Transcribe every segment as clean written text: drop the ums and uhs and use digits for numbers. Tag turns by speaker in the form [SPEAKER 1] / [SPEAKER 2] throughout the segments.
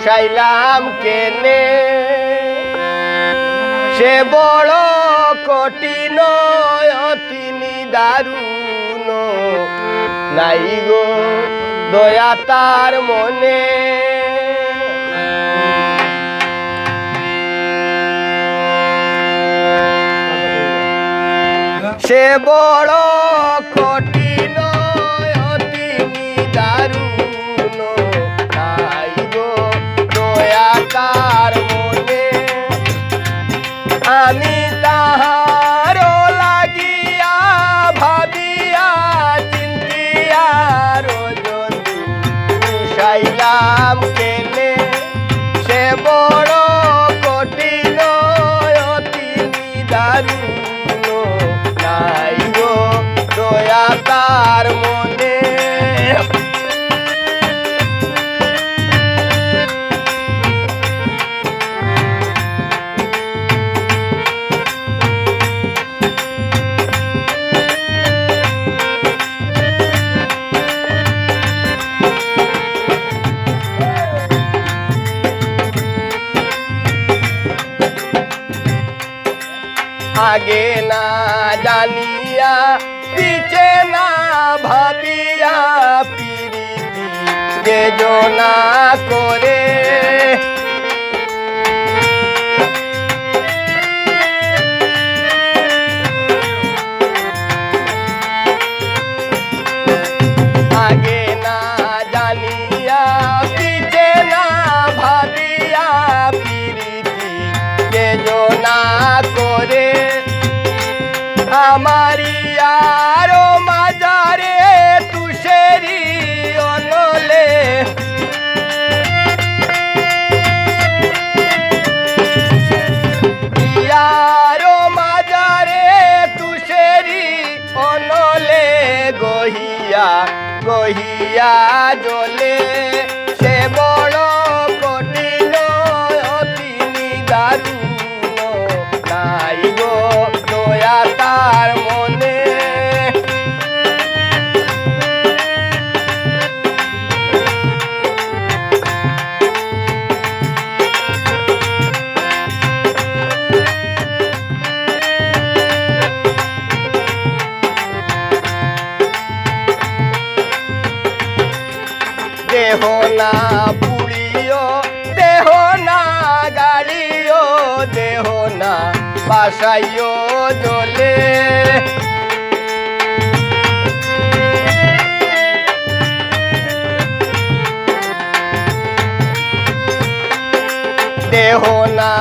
[SPEAKER 1] পুষাইলাম কেনে সে বড় কঠিন তিনি দারুণ নাই গো দয়া তার মনে সে বড় কঠিন তিনি দারুণ নাই গো দয়া তার মনে আমি তাহার লাগিয়া ভাবিয়া চিন্তিয়া রজনী পুষাইলাম কেনে সে বড় কঠিন তিনি দারুণ নাই গো দয়া তার মনে আগে না জানিয়া পিছে না ভাবিয়া পিরিতি যে জনা করে আগে না জানিয়া পিছে না ভাবিয়া পিরিতি যে জনা করে আমারি আরো মাজারে তুষেরি অনলে ইয়ারো মাজারে তুষেরি অনলে গহিয়া গহিয়া জলে সে বড় কঠিন তিনি দারুণ নাই গো দয়া তার মনে দেহ না পুড়িও দেহ না গাড়িও দেহ না বাসাইও জলে দেহ না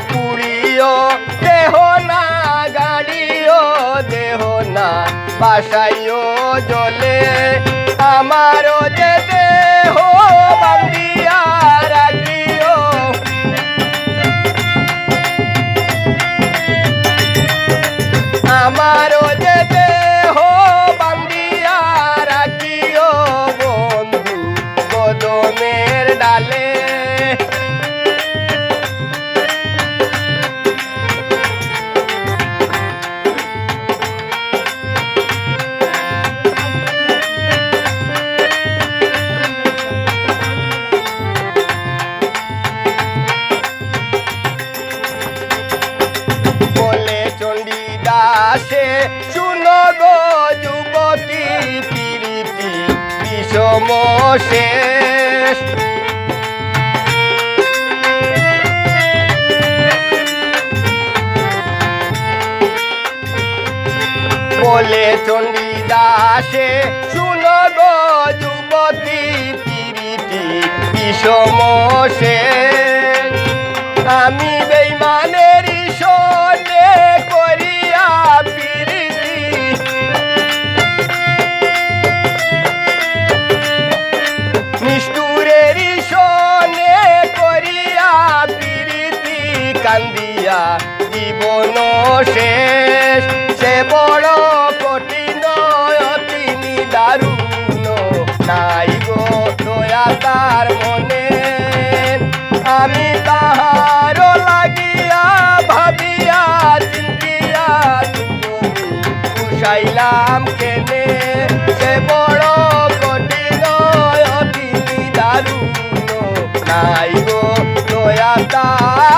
[SPEAKER 1] পুড়িও দেহ না গাড়িও দেহ না বাসাইও জলে আমারও যে দেহ বান্ধিয়া রাখিও আমারও যে দেহ বান্ধিয়া রাখিও বন্ধু কদমের ডালে দাসে শুনো গো যুবতী প্রীতি বিষম শেষ বলে চণ্ডী দাসে শুনো গো যুবতী প্রীতি বিষম শেষ আমি বেঈমানের সনে করিয়া প্রীতি নিষ্ঠুরের সনে করিয়া প্রীতি কান্দিয়া জীবন শেষ সে বড় কঠিন তিনি দারুণ নাই গো দয়া তার মনে আমি তাহার লাগিয়া ভাবিয়া চিন্তিয়া পুষাইলাম কেনে সে বড় কঠিন তিনি দারুণ নাই গো দয়া তার